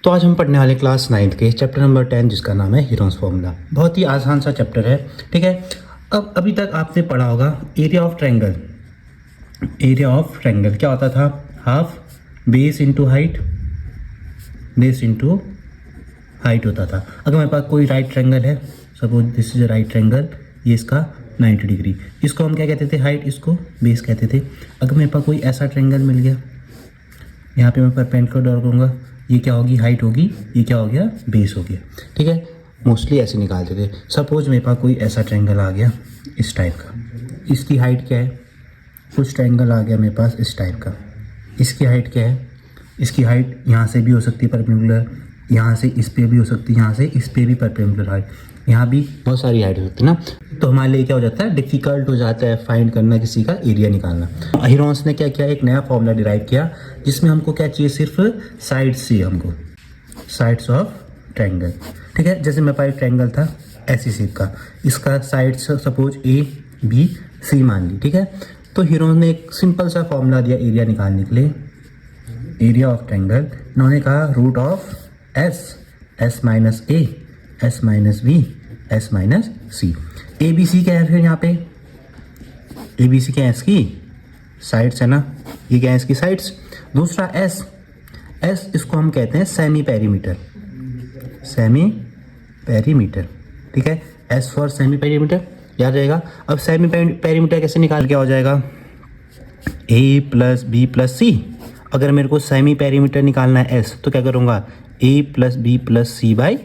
तो आज हम पढ़ने वाले क्लास 9th के चैप्टर नंबर 10 जिसका नाम है हीरोन्स फॉर्मूला। बहुत ही आसान सा चैप्टर है, ठीक है। अब अभी तक आपने पढ़ा होगा area of triangle. Area of triangle क्या होता था? Half base into height, base into height होता था। अगर मेरे पास कोई राइट ट्रायंगल है, suppose this is a right triangle, ये इसका 90 डिग्री, इसको हम क्या कहते थे? हाइट, इसको बेस कहते थे। अगर मेरे पास कोई ऐसा ट्रायंगल मिल गया, यहाँ पे मैं परपेंडिकुलर ड्रॉ करूँगा, ये क्या होगी? हाइट होगी, ये क्या हो गया? बेस हो गया, ठीक है। मोस्टली ऐसे निकालते थे। सपोज मेरे पास कोई ऐसा ट्रायंगल आ गया इस टाइप का, इसकी हाइट क्या है? कुछ ट्रायंगल आ गया मेरे पास इस टाइप का, इसकी हाइट क्या है? इसकी हाइट यहाँ से भी हो सकती है परपेंडिकुलर, यहाँ से इस पे भी हो सकती है, यहाँ से इस पे भी परपेंडिकुलर हाइट, यहाँ भी बहुत सारी हाइट हो सकती है ना। तो हमारे लिए क्या हो जाता है? डिफ़िकल्ट हो जाता है फाइंड करना, किसी का एरिया निकालना। हीरोन्स ने क्या किया? एक नया फॉर्मूला डिराइव किया जिसमें हमको क्या चाहिए? सिर्फ साइड्स चाहिए हमको, साइड्स ऑफ ट्रायंगल, ठीक है। जैसे मेरे पास एक ट्रायंगल था ऐसी शेप का, इसका sides suppose A B C मान ली, ठीक है। तो हीरोन्स ने एक सिंपल सा फॉर्मूला दिया एरिया निकालने के लिए, एरिया ऑफ ट्रायंगल। इन्होंने कहा root of S minus A, S minus B, S minus C. A B C क्या है फिर यहाँ पे? ए बी सी क्या है? इसकी साइड्स है ना, ये क्या है? इसकी साइड्स। दूसरा एस, एस इसको हम कहते हैं सेमी पेरीमीटर, सेमी पेरीमीटर, ठीक है। एस फॉर सेमी पेरीमीटर, याद रहेगा। अब सेमी पेरीमीटर कैसे निकाल, क्या हो जाएगा? ए प्लस बी प्लस सी। अगर मेरे को सेमी पेरीमीटर निकालना है एस, तो क्या करूँगा? A plus B plus C by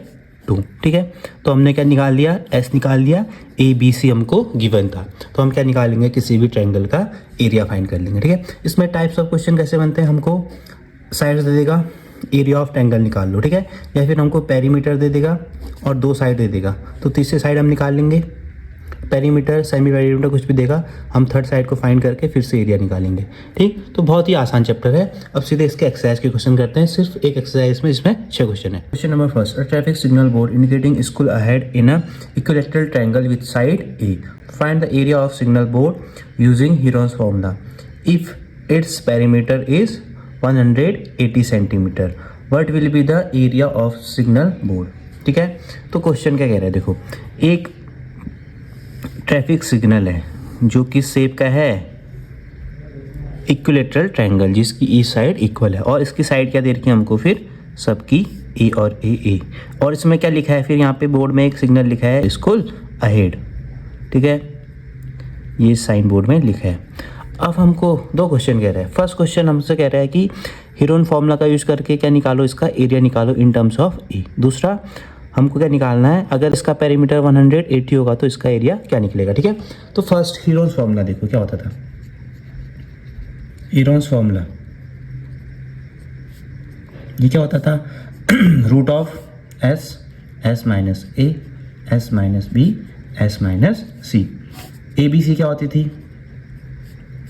2, ठीक है। तो हमने क्या निकाल लिया? एस निकाल लिया। ए बी सी हमको गिवन था, तो हम क्या निकालेंगे? किसी भी ट्रायंगल का एरिया फाइंड कर लेंगे, ठीक है। इसमें टाइप्स ऑफ क्वेश्चन कैसे बनते हैं? हमको साइड्स दे देगा, एरिया ऑफ ट्रायंगल निकाल लो, ठीक है। या फिर हमको पेरीमीटर दे देगा और 2 साइड दे देगा, तो तीसरे साइड हम निकाल लेंगे। पेरीमीटर, सेमी पेरीमीटर कुछ भी देगा, हम थर्ड साइड को फाइंड करके फिर से एरिया निकालेंगे, ठीक। तो बहुत ही आसान चैप्टर है। अब सीधे इसके एक्सरसाइज के क्वेश्चन करते हैं। सिर्फ एक एक्सरसाइज में इसमें 6 क्वेश्चन है। Question number first, a traffic signal board indicating school ahead in a equilateral triangle with side A, find the area of signal board using Heron's formula if it's perimeter is 180 centimetre, what will be the area of signal board, ठीक है। तो question क्या कह रहा है? देखो, एक traffic signal है जो कि शेप का है इक्विलैटरल ट्रायंगल, जिसकी ईच साइड इक्वल है, और इसकी साइड क्या दे रखी है हमको? फिर सबकी ए और ए। और इसमें क्या लिखा है? फिर यहाँ पे बोर्ड में एक सिग्नल लिखा है स्कूल अहेड, ठीक है, ये साइन बोर्ड में लिखा है। अब हमको 2 क्वेश्चन कह रहा है। फर्स्ट क्वेश्चन हमसे कह रहा है कि हीरोन फॉर्मूला का यूज करके क्या निकालो? इसका एरिया निकालो इन टर्म्स ऑफ ए। दूसरा हमको क्या निकालना है? अगर इसका पेरीमीटर 180 होगा तो इसका एरिया क्या निकलेगा, ठीक है। तो फर्स्ट हीरोन्स फॉर्मूला देखो क्या होता था। हीरोन्स फॉर्मूला ये क्या होता था? Root of S, S minus A, S minus B, S minus C. A B C क्या होती थी?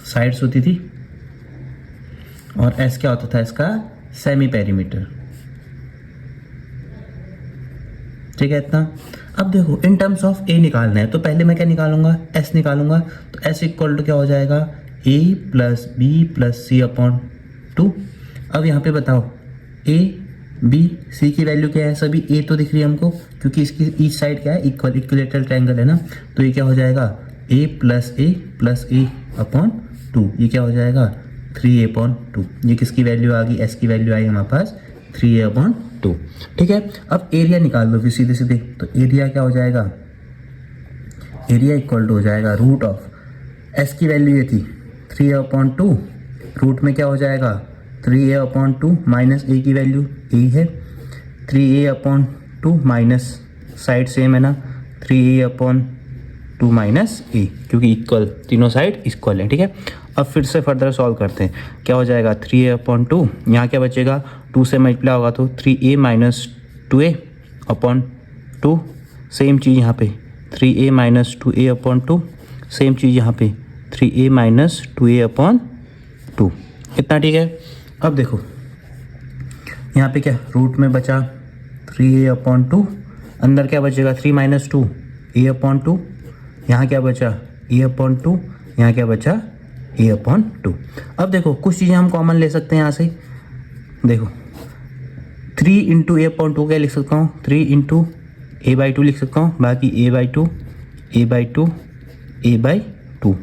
साइड्स होती थी। और एस क्या होता था? इसका सेमी पेरीमीटर, ठीक है, इतना। अब देखो इन टर्म्स ऑफ ए निकालना है, तो पहले मैं क्या निकालूंगा? एस निकालूंगा। तो एस इक्वल टू क्या हो जाएगा? ए प्लस बी प्लस सी अपॉन 2। अब यहाँ पे बताओ ए बी सी की वैल्यू क्या है? सभी ए तो दिख रही है हमको, क्योंकि इसकी ईच साइड क्या है? इक्वल, इक्विलैटरल ट्रायंगल है ना। तो ये क्या हो जाएगा? ए प्लस ए अपॉन 2, ये क्या हो जाएगा? 3a upon 2। ये किसकी वैल्यू आ गई? एस की वैल्यू आई हमारे पास 3a अपॉन 2, ठीक है। अब एरिया निकाल लो फिर सीधे सीधे। तो एरिया क्या हो जाएगा? एरिया इक्वल टू हो जाएगा रूट ऑफ एस की वैल्यू ये थी 3a अपॉन 2, रूट में क्या हो जाएगा? 3a अपॉन 2 माइनस ए की वैल्यू ए है, 3a upon 2 minus side same है ना, 3a अपॉन 2 माइनस ए, क्योंकि इक्वल, तीनों साइड इक्वल है, ठीक है। अब फिर से फर्दर सॉल्व करते हैं। क्या हो जाएगा? 3a अपॉन 2, यहाँ क्या बचेगा? 2 से मल्टीप्लाई होगा तो 3a minus 2a upon 2, same चीज़ यहाँ पे 3a minus 2a upon 2, same चीज़ यहाँ पे 3a माइनस 2a अपॉन 2, इतना, ठीक है। अब देखो यहाँ पे क्या रूट में बचा 3a अपॉन 2, अंदर क्या बचेगा? 3 माइनस 2 a अपॉन 2, यहाँ क्या बचा? a अपॉन 2, यहाँ क्या बचा? a upon 2। अब देखो कुछ चीज़ें हम कॉमन ले सकते हैं यहाँ से। देखो 3 इंटू ए अपॉन टू क्या लिख सकता हूँ, 3 इंटू ए बाई टू लिख सकता हूँ, बाकी A by two A by two A by two.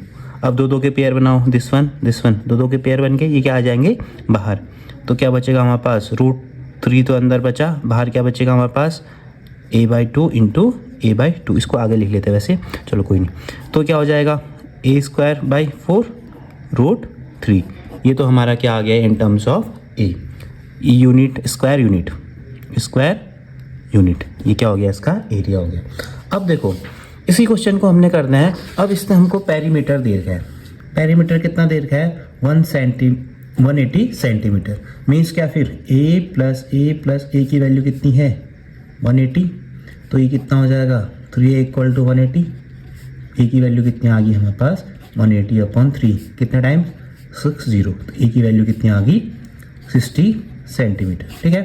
अब दो दो के पेयर बनाओ, दिस वन दो दो के पेयर बन के ये क्या आ जाएंगे बाहर। तो क्या बचेगा हमारे पास, √3 तो अंदर बचा, बाहर क्या बचेगा हमारे पास, A by two into A by two. इसको आगे लिख लेते हैं वैसे, चलो कोई नहीं। तो क्या हो जाएगा ए स्क्वायर बाई 4 √3। ये तो हमारा क्या आ गया in terms of A, unit square unit, ये क्या हो गया इसका एरिया हो गया। अब देखो इसी क्वेश्चन को हमने करना है, अब इसने हमको पेरीमीटर दे रखा है। पेरीमीटर कितना दे रखा है, 180 सेंटीमीटर। मीन्स क्या फिर a प्लस ए की वैल्यू कितनी है 180, तो ये कितना हो जाएगा 3a = 180। ए की वैल्यू कितनी आ गई हमारे पास 180/3, कितना टाइम 60। तो ए की वैल्यू कितनी आ गई 60 सेंटीमीटर। ठीक है,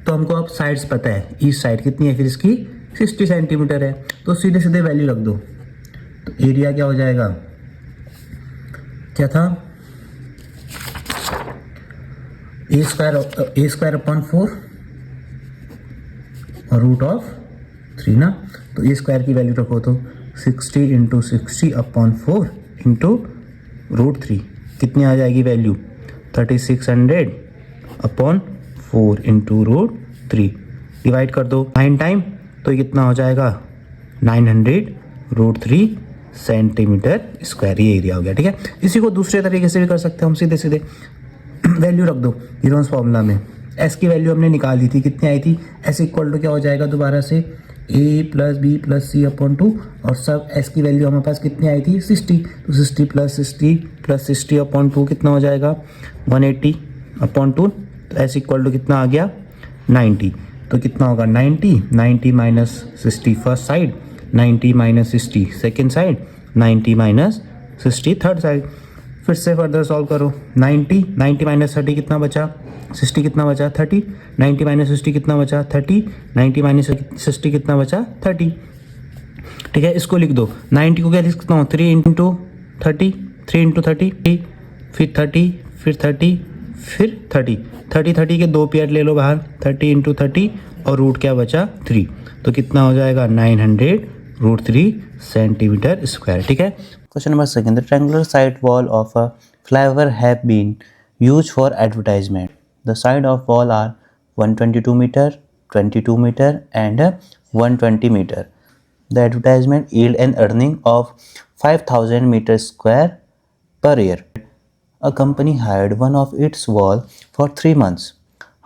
तो हमको अब साइड्स पता है, ईस्ट साइड कितनी है फिर इसकी 60 सेंटीमीटर है, तो सीधे सीधे वैल्यू रख दो। तो एरिया क्या हो जाएगा, क्या था ए स्क्वायर/4 और √3 ना। तो ए स्क्वायर की वैल्यू रखो तो 60 × 60/4 इंटू √3 कितनी आ जाएगी वैल्यू 3600/4 इंटू √3। डिवाइड कर दो 9 टाइम, तो ये कितना हो जाएगा 900 √3 सेंटीमीटर स्क्वायर, ये एरिया हो गया। ठीक है, इसी को दूसरे तरीके से भी कर सकते हैं हम, सीधे सीधे वैल्यू रख दो हीरोन्स फॉर्मूला में। एस की वैल्यू हमने निकाल दी थी, कितनी आई थी, एस इक्वल टू क्या हो जाएगा दोबारा से a + b + c/2, और सब एस की वैल्यू हमारे पास कितनी आई थी 60, तो 60 + 60/2 कितना हो जाएगा 180/2। तो एस इक्वल टू कितना आ गया 90, तो कितना होगा 90 minus 60 first side, 90 minus 60 second side, 90 minus 60 third side. फिर से फर्दर सॉल्व करो, 90 माइनस 30 कितना बचा, 60 कितना बचा 30, 90 माइनस 60 कितना बचा 30, 90 माइनस 60 कितना बचा 30। ठीक है, इसको लिख दो, 90 को क्या लिख सकता हूँ 3 × 30, 3 × 30, फिर 30, फिर 30, फिर 30 के दो पेयर ले लो बाहर, 30 × 30 और रूट क्या बचा 3, तो कितना हो जाएगा 900 √3 सेंटीमीटर स्क्वायर। ठीक है, question number 2, the triangular side wall of a flyover have been used for advertisement. The side of wall are 122 metre, 22 metre and 120 metre. The advertisement yield an earning of 5,000 meters square per year. A company hired one of its wall for 3 months.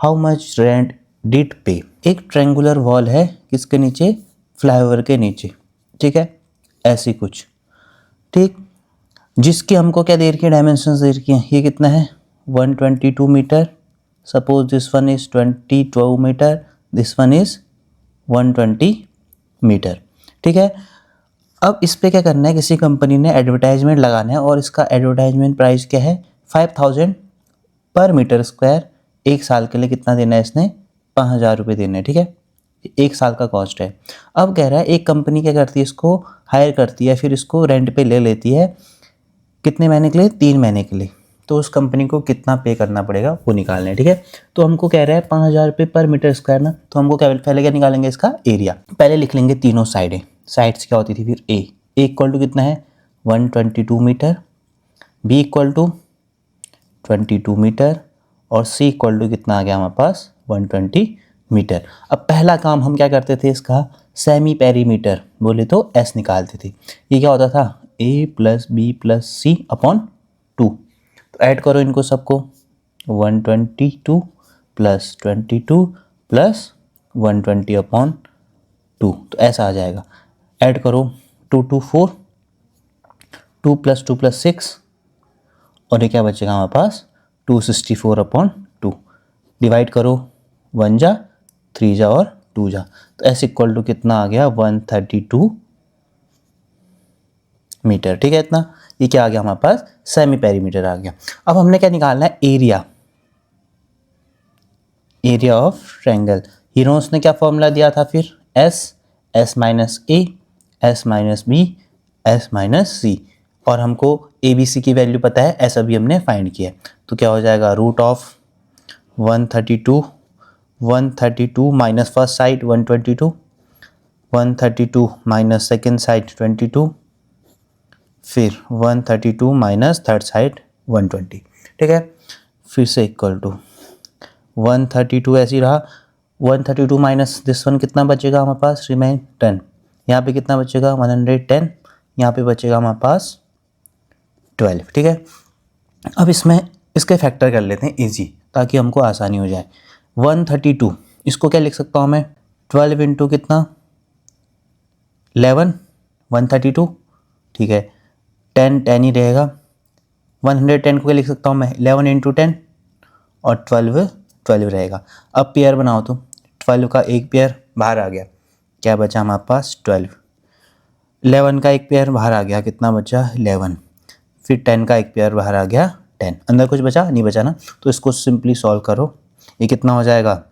How much rent did pay? एक triangular wall है किसके नीचे, flyover के नीचे, ठीक है, ऐसी कुछ, ठीक, जिसकी हमको क्या दे रखी है, डायमेंशंस दे रखी हैं। ये कितना है 122 metre, suppose this one is 22 metre, this one is 120 metre, ठीक है। अब इस पे क्या करना है, किसी कंपनी ने एडवर्टाइजमेंट लगाना है और इसका एडवर्टाइजमेंट प्राइस क्या है 5,000 पर मीटर स्क्वायर। एक साल के लिए कितना देना है इसने 5,000 रुपये देने हैं, ठीक है, एक साल का कॉस्ट है। अब कह रहा है एक कंपनी क्या करती है, इसको हायर करती है, फिर इसको रेंट पे ले लेती है, कितने महीने के लिए 3 महीने के लिए, तो उस कंपनी को कितना पे करना पड़ेगा वो निकालना है, ठीक है। तो हमको कह रहा है 5,000 रुपये पर मीटर स्क्वायर ना, तो हमको क्या पहले क्या निकालेंगे, इसका एरिया पहले लिख लेंगे, तीनों साइडें, साइड्स क्या होती थी फिर ए इक्वल टू कितना है 122 metre, B equal to 22 metre और सी इक्वल टू कितना आ गया हमारे पास 120 मीटर। अब पहला काम हम क्या करते थे, इसका सेमी पेरीमीटर बोले तो एस निकालते थे। ये क्या होता था ए प्लस बी प्लस सी अपॉन 2, तो ऐड करो इनको सबको 122 प्लस 22 प्लस 120/2, तो ऐसा आ जाएगा। ऐड करो 2 2 4, 2 + 2 + 6 और ये क्या बचेगा हमारे पास 264/2। डिवाइड करो 1 जा 3 जा और 2 जा, तो एस इक्वल टू कितना आ गया 132 मीटर, ठीक है। इतना ये क्या आ गया हमारे पास सेमी पेरीमीटर आ गया। अब हमने क्या निकालना है area, area of triangle. Heron's ने क्या फॉर्मूला दिया था फिर S minus A, S minus B, S minus C, और हमको ए बी सी की वैल्यू पता है, एस अभी हमने फाइंड किया है, तो क्या हो जाएगा √132 132 minus first side 122, 132 minus second side 22, फिर 132 माइनस थर्ड साइड 120, ठीक है। फिर से इक्वल टू 132 ऐसे ही रहा, 132 माइनस दिस वन कितना बचेगा हमारे पास, रिमेन 10, यहाँ पे कितना बचेगा 110, यहाँ पे बचेगा हमारे पास 12, ठीक है। अब इसमें इसके फैक्टर कर लेते हैं इजी, ताकि हमको आसानी हो जाए। 132 इसको क्या लिख सकता हूँ मैं, 12 इंटू कितना 11, 132, ठीक है। 10 10 ही रहेगा, 110 को क्या लिख सकता हूँ मैं, 11 इंटू 10 और 12 12 रहेगा। अब पेयर बनाओ तो 12 का एक पेयर बाहर आ गया, क्या बचा हमारे पास 12, 11 का एक पेयर बाहर आ गया, कितना बचा 11, फिर 10 का एक पेयर बाहर आ गया 10, अंदर कुछ बचा नहीं बचा ना, तो इसको सिंपली सॉल्व करो, ये कितना हो जाएगा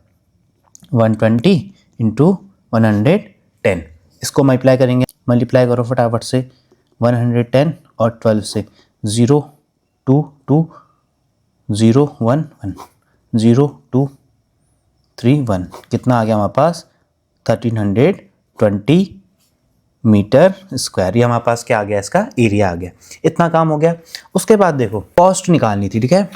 120 इंटू 110, इसको मल्टीप्लाई करेंगे, मल्टीप्लाई करो फटाफट से 110 और 12 से, 0 2 2 0 1 1 0 2 3 1, कितना आ गया हमारे पास 1320 मीटर स्क्वायर, ये हमारे पास क्या आ गया, इसका एरिया आ गया। इतना काम हो गया। उसके बाद देखो कॉस्ट निकालनी थी, ठीक है,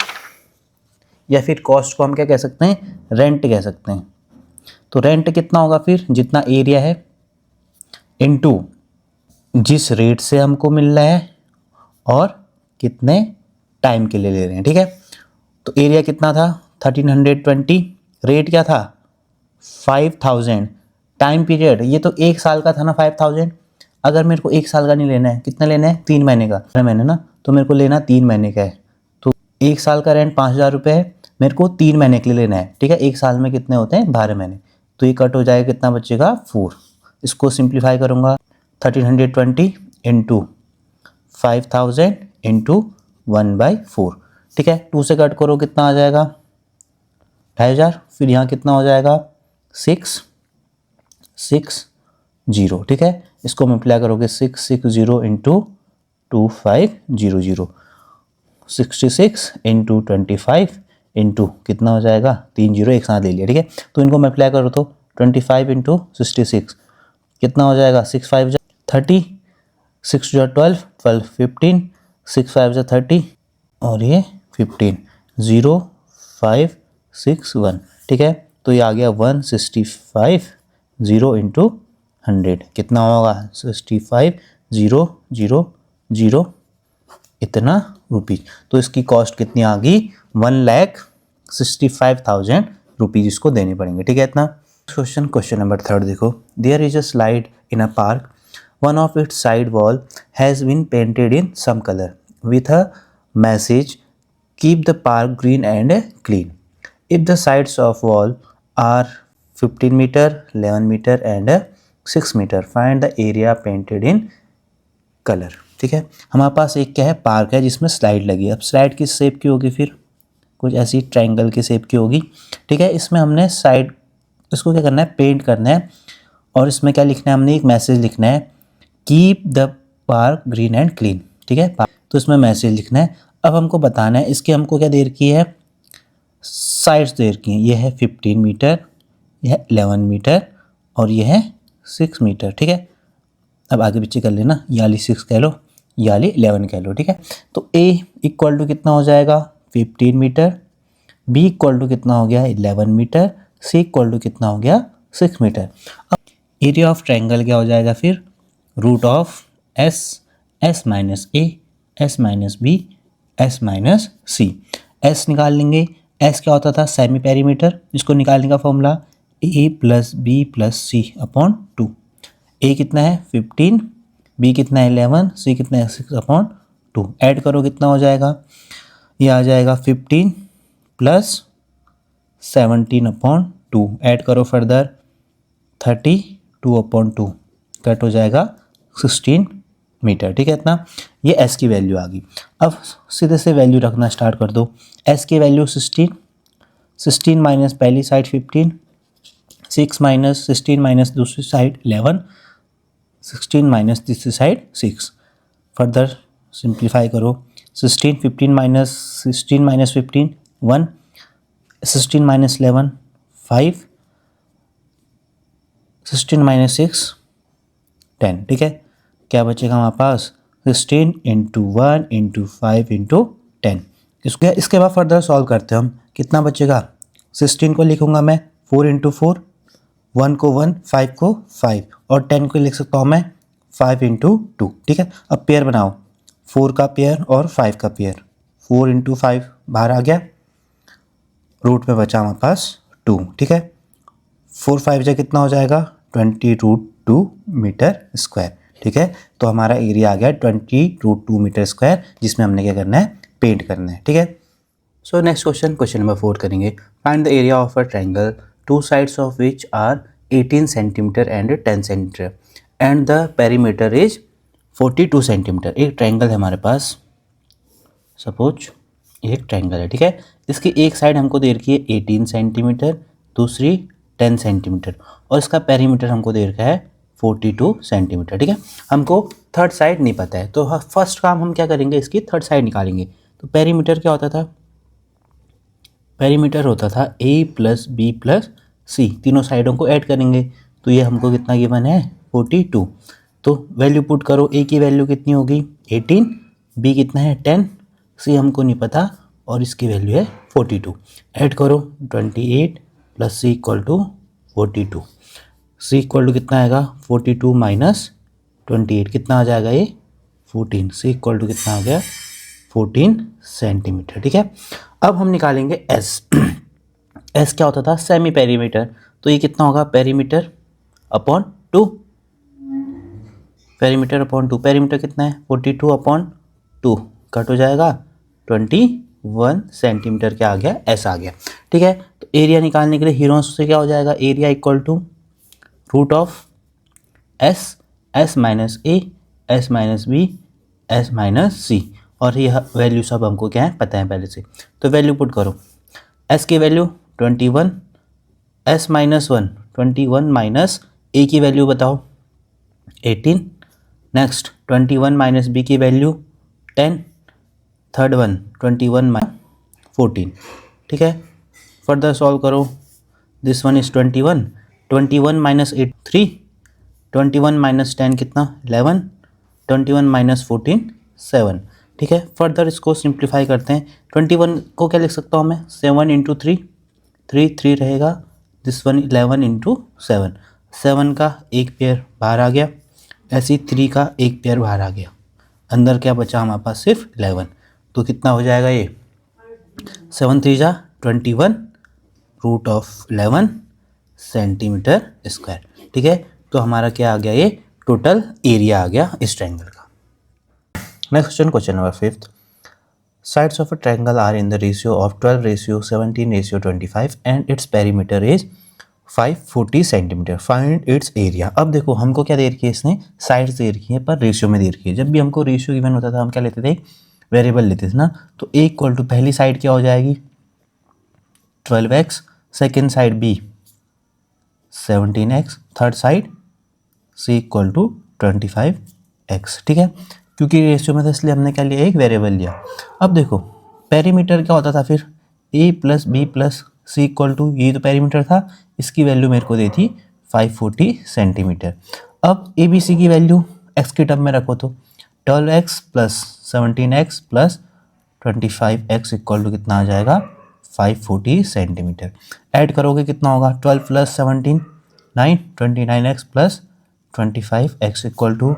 या फिर कॉस्ट को हम क्या कह सकते हैं, रेंट कह सकते हैं। तो रेंट कितना होगा फिर, जितना एरिया है इनटू जिस रेट से हमको मिल रहा है और कितने टाइम के लिए ले रहे हैं, ठीक है। तो एरिया कितना था 1320, रेट क्या था 5000, टाइम पीरियड ये तो एक साल का था ना 5000, अगर मेरे को एक साल का नहीं लेना है, कितना लेना है 3 महीने का, 3 महीने ना, तो मेरे को लेना 3 महीने का है, तो एक साल का रेंट 5000 रुपये है, मेरे को 3 महीने के लिए लेना है, ठीक है। एक साल में कितने होते हैं 12 महीने, तो ये कट हो जाएगा, कितना बचेगा 4, इसको सिंप्लीफाई करूँगा 1320 इंटू 5000 इंटू 1/4, ठीक है। 2 से कट करो कितना आ जाएगा 2500, फिर यहाँ कितना हो जाएगा 6 6 0, ठीक है। इसको मल्टीप्लाई करोगे 660 इंटू 2500, 66 इंटू 25 इंटू कितना हो जाएगा 30 एक साथ ले लिया, ठीक है। तो इनको मल्टीप्लाई करो तो 25 इंटू 66 कितना हो जाएगा 6 5 30, 6 12 12 15, 6 5 30 और ये 15, 0 5 6 1, ठीक है। तो ये आ गया 165 0 इंटू 100, कितना होगा 65 0 0 0 इतना रुपीज़। तो इसकी कॉस्ट कितनी आ गई 1,65,000 रुपीज़ इसको देने पड़ेंगे, ठीक है। इतना क्वेश्चन नंबर 3 देखो, there is a slide in a park, one of its side wall has been painted in some colour with a message keep the park green and clean. If the sides of wall are 15 meter, 11 meter and 6 meter, find the area painted in color, ठीक है। हमारे पास एक क्या है park है जिसमें slide लगी है। अब स्लाइड किस शेप की होगी, फिर कुछ ऐसी ट्रायंगल की शेप की होगी, ठीक है। इसमें हमने साइड इसको क्या करना है पेंट करना है, और इसमें क्या लिखना है हमने एक मैसेज लिखना है keep the park green and clean, ठीक है। तो इसमें मैसेज लिखना है। अब हमको बताना है इसकी हमको क्या दे रखी है, साइड्स दे रखी हैं, ये है 15 मीटर, यह है 11 मीटर और ये है 6 मीटर, ठीक है। अब आगे पीछे कर लेना, ये वाली 6 कह लो, ये वाली 11 कह लो, ठीक है। तो A इक्वल टू कितना हो जाएगा 15 मीटर, B इक्वल टू कितना हो गया 11 मीटर, C इक्वल टू कितना हो गया 6 मीटर। अब एरिया ऑफ ट्रायंगल क्या हो जाएगा फिर, root of S S minus A S minus B S minus C, S निकाल लेंगे, S क्या होता था सेमी पेरीमीटर, इसको निकालने का formula A plus B plus C upon 2, A कितना है 15, B कितना है 11, C कितना है 6 अपॉन 2, ऐड करो कितना हो जाएगा, ये आ जाएगा 15 प्लस 17 अपॉन 2, ऐड करो फर्दर 32 अपॉन 2, कट हो जाएगा 16 मीटर, ठीक है। इतना ये S की वैल्यू आ गई। अब सीधे से वैल्यू रखना स्टार्ट कर दो, S की वैल्यू 16, 16 माइनस पहली साइड 15, 6 माइनस 16 माइनस दूसरी साइड 11, 16 माइनस तीसरी साइड 6, फर्दर सिंप्लीफाई करो 16 15 माइनस 16 माइनस 15 1, 16 माइनस 11 5, 16 माइनस 6 10, ठीक है। क्या बचेगा हमारे पास 16 इंटू 1 इंटू 5 इंटू 10। इसके बाद फर्दर सॉल्व करते हैं हम। कितना बचेगा, 16 को लिखूंगा मैं 4 इंटू 4, 1 को 1, 5 को 5 और 10 को लिख सकता हूँ मैं 5 इंटू 2, ठीक है। अब पेयर बनाओ, 4 का पेयर और 5 का पेयर, 4 इंटू 5 बाहर आ गया, रूट में बचा हमारे पास 2, ठीक है। 4 5 जा कितना हो जाएगा 20√2 मीटर स्क्वायर, ठीक है। तो हमारा एरिया आ गया 20√2 मीटर स्क्वायर, जिसमें हमने क्या करना है, पेंट करना है, ठीक है। सो नेक्स्ट क्वेश्चन नंबर 4 करेंगे। Find the area of a triangle two sides of which are 18 centimetre and 10 centimetre and the perimeter is 42 centimetre. एक ट्रायंगल है हमारे पास, सपोज एक ट्रायंगल है, ठीक है। इसकी एक साइड हमको दे रखी है 18 सेंटीमीटर, दूसरी 10 सेंटीमीटर और इसका पेरीमीटर हमको दे रखा है 42 सेंटीमीटर, ठीक है। हमको थर्ड साइड नहीं पता है, तो फर्स्ट काम हम क्या करेंगे, इसकी थर्ड साइड निकालेंगे। तो पेरीमीटर क्या होता था, पेरीमीटर होता था a प्लस बी प्लस सी, तीनों साइडों को ऐड करेंगे। तो ये हमको कितना गिवन है 42। तो वैल्यू पुट करो, a की वैल्यू कितनी होगी 18, b कितना है 10, c हमको नहीं पता और इसकी वैल्यू है 42। ऐड करो 28 plus C equal to 42, C equal to कितना आएगा 42 माइनस 28 कितना आ जाएगा ये 14, सी इक्वल टू कितना आ गया 14 सेंटीमीटर, ठीक है। अब हम निकालेंगे एस। एस क्या होता था, सेमी पेरीमीटर। तो ये कितना होगा perimeter upon 2, perimeter upon 2, perimeter कितना है 42 अपॉन 2 कट हो जाएगा 21 सेंटीमीटर क्या आ गया, एस आ गया, ठीक है। तो एरिया निकालने के लिए हीरोस से क्या हो जाएगा, area equal to root of S, S minus A, S minus B, S minus C, और यह वैल्यू सब हमको क्या है पता है पहले से। तो वैल्यू पुट करो, एस की वैल्यू 21, एस माइनस 1 21 माइनस ए की वैल्यू बताओ 18, नेक्स्ट 21 माइनस बी की वैल्यू 10, थर्ड वन 21 माइनस 14, ठीक है। फर्दर सॉल्व करो, this one is 21, 21 minus 8 3, 21 minus 10 कितना 11, 21 माइनस 14 7, ठीक है। फर्दर इसको सिंप्लीफाई करते हैं, 21 को क्या लिख सकता हूँ मैं 7 इंटू 3, 3 रहेगा, दिस वन 11 इंटू 7, 7 का एक पेयर बाहर आ गया, ऐसे 3 का एक पेयर बाहर आ गया, अंदर क्या बचा हमारे पास सिर्फ 11। तो कितना हो जाएगा ये 7 3 जा 21 रूट ऑफ 11 सेंटीमीटर स्क्वायर, ठीक है। तो हमारा क्या आ गया, ये टोटल एरिया आ गया इस ट्रायंगल का। Next question number 5th। Sides of a triangle are in the ratio of 12:17:25 and its perimeter is 540 centimetre, find its area. अब देखो हमको क्या दे रखी है, इसने साइड्स दे रखी है पर रेशियो में दे रखी है। जब भी हमको रेशियो गिवन होता था हम क्या लेते थे, वेरिएबल लेते थे ना। तो a इक्वल टू पहली साइड क्या हो जाएगी 12x, second side b 17x, third side c equal to 25x, ठीक है। क्योंकि रेशियो में था इसलिए हमने क्या लिया, एक वेरिएबल लिया। अब देखो पेरीमीटर क्या होता था फिर a plus B plus C equal to, ये तो पेरीमीटर था, इसकी वैल्यू मेरे को दी थी 540 सेंटीमीटर। अब ए बी सी की वैल्यू x के टर्म में रखो तो 12x plus 17x plus 25x equal to कितना आ जाएगा 540 सेंटीमीटर। ऐड करोगे कितना होगा 12 plus 17 9, 29x plus 25x equal to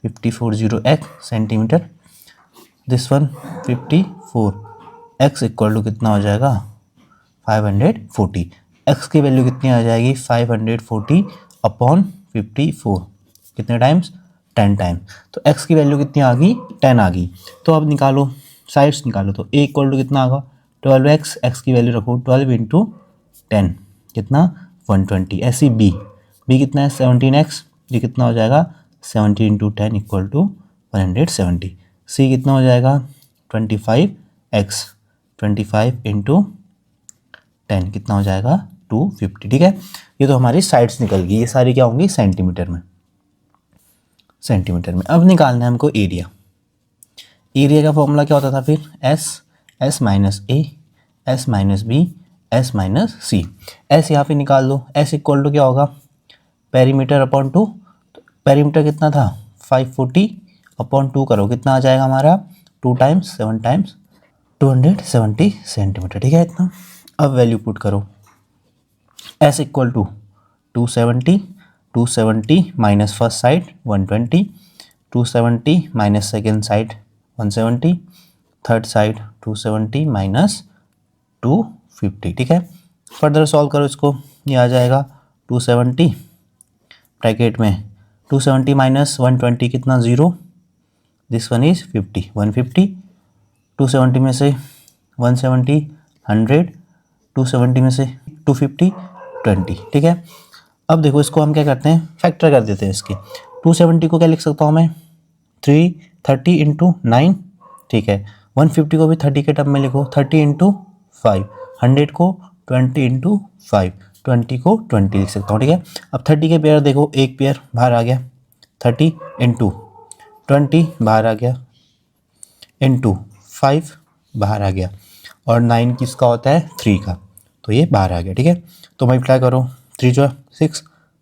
540x centimetre, this one 54x equal to कितना हो जाएगा 540। x की वैल्यू कितनी आ जाएगी 540 अपॉन 54, कितने टाइम्स 10 टाइम्स। तो x की वैल्यू कितनी आ गई 10 आ गई। तो अब निकालो साइड्स निकालो, तो a इक्वल टू कितना आगा 12x, x की वैल्यू रखो 12 इंटू 10 कितना 120। ऐसी b कितना है 17x, ये कितना हो जाएगा 70 इंटू 10 इक्वल टू 170। c कितना हो जाएगा 25x, 25 इंटू 10 कितना हो जाएगा 250, ठीक है। ये तो हमारी साइड्स निकल गई, ये सारी क्या होंगी सेंटीमीटर में, सेंटीमीटर में। अब निकालना है हमको एरिया। एरिया का फॉर्मूला क्या होता था फिर S minus A, S minus B, S minus C. S यहाँ पे निकाल दो, एस इक्वल टू क्या होगा, पेरीमीटर अपॉन 2, पेरीमीटर कितना था 540 अपॉन 2 करो कितना आ जाएगा हमारा 2 टाइम्स 7 टाइम्स 270 सेंटीमीटर, ठीक है इतना। अब वैल्यू पुट करो, S equal to 270 minus first side 120, 270 minus second side 170, third side 270 minus 250, ठीक है। फर्दर सॉल्व करो इसको, ये आ जाएगा 270 ब्रैकेट में 270 माइनस 120 कितना 0, दिस वन इज 50 150, 270 में से 170 100, 270 में से 250 20, ठीक है। अब देखो इसको हम क्या करते हैं, फैक्टर कर देते हैं इसके। 270 को क्या लिख सकता हूँ मैं 330 इंटू 9, ठीक है। 150 को भी 30 के टर्म में लिखो 30 इंटू 5, 100 को 20 इंटू 5, 20 को 20 लिख सकता हूँ, ठीक है। अब 30 के पेयर देखो, एक पेयर बाहर आ गया 30 इंटू 20 बाहर आ गया इंटू 5 बाहर आ गया, और 9 किसका होता है 3 का, तो ये बाहर आ गया, ठीक है। तो मल्टीप्लाई करो 3 जो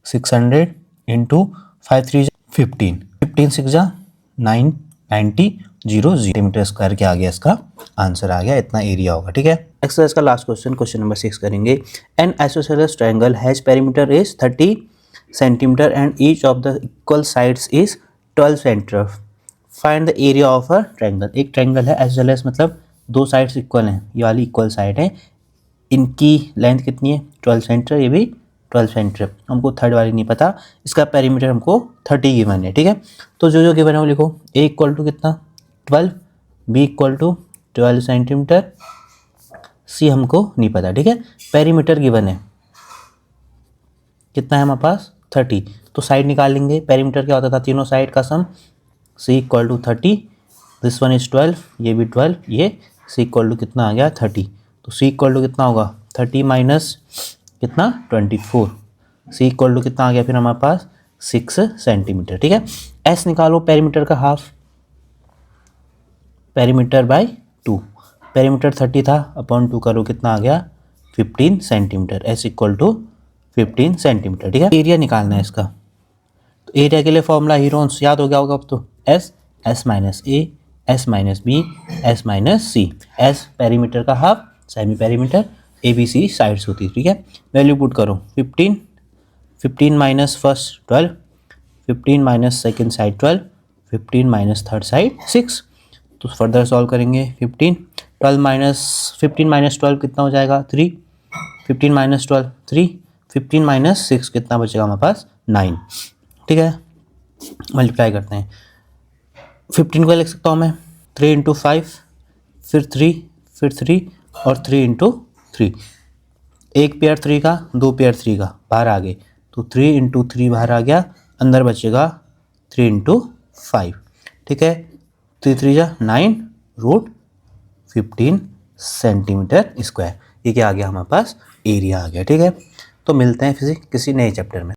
600 इंटू 5 3 15, 15 6 जा 990 0 सेंटीमीटर स्क्वायर के आ गया, इसका आंसर आ गया, इतना एरिया होगा, ठीक है। एक्सरसाइज का लास्ट क्वेश्चन, क्वेश्चन नंबर 6 करेंगे। N isosceles triangle has perimeter is 30 centimetre and each of the equal sides is 12 centimetre, find the area of a triangle. एक ट्रायंगल है आइसोसेलेस, मतलब दो साइड्स इक्वल हैं, ये वाली इक्वल साइड है, इनकी लेंथ कितनी है 12 सेंटीमीटर, ये भी 12 सेंटीमीटर, हमको थर्ड वाली नहीं पता, इसका पेरीमीटर हमको 30 गिवन है, ठीक है। तो जो जो गिवन है वो लिखो, ए इक्वल टू कितना 12, बी इक्वल टू 12 सेंटीमीटर, सी हमको नहीं पता, ठीक है। पेरीमीटर गिवन है कितना है हमारे पास 30, तो साइड निकाल लेंगे, पेरीमीटर क्या होता था तीनों साइड का sum, C equal to 30, this one is 12, ये भी 12, ये सी इक्वल टू कितना आ गया 30, तो सी इक्वल टू कितना होगा 30 माइनस कितना 24, सी इक्वल टू कितना आ गया फिर हमारे पास 6 सेंटीमीटर, ठीक है। एस निकालो, पेरीमीटर का हाफ, पेरीमीटर बाय 2, पेरीमीटर 30 था अपॉन 2 करो कितना आ गया 15 centimetre, S equal to 15 centimetre, ठीक है। एरिया निकालना है इसका, तो एरिया के लिए फॉर्मूला हीरोन्स याद हो गया होगा अब तो, S minus A, S minus B, S minus C. S perimeter का half, semi perimeter, A B C sides होती है, ठीक है। वैल्यू पुट करो 15 minus first 12, 15 minus second side 12, 15 minus third side 6, तो फर्दर सॉल्व करेंगे 15 माइनस 12 कितना हो जाएगा 3, 15 माइनस 12 3, 15 माइनस 6 कितना बचेगा हमारे पास 9, ठीक है। मल्टीप्लाई करते हैं, 15 को लिख सकता हूँ मैं 3 इंटू 5, फिर 3 और 3 इंटू 3, एक पेयर 3 का, दो पेयर 3 का बाहर आ गए, तो 3 इंटू 3 बाहर आ गया, अंदर बचेगा 3 इंटू 5, ठीक है। 3 3 जा 9 रूट 15 सेंटीमीटर स्क्वायर, ये क्या आ गया हमारे पास एरिया आ गया, ठीक है। तो मिलते हैं फिर किसी नए चैप्टर में।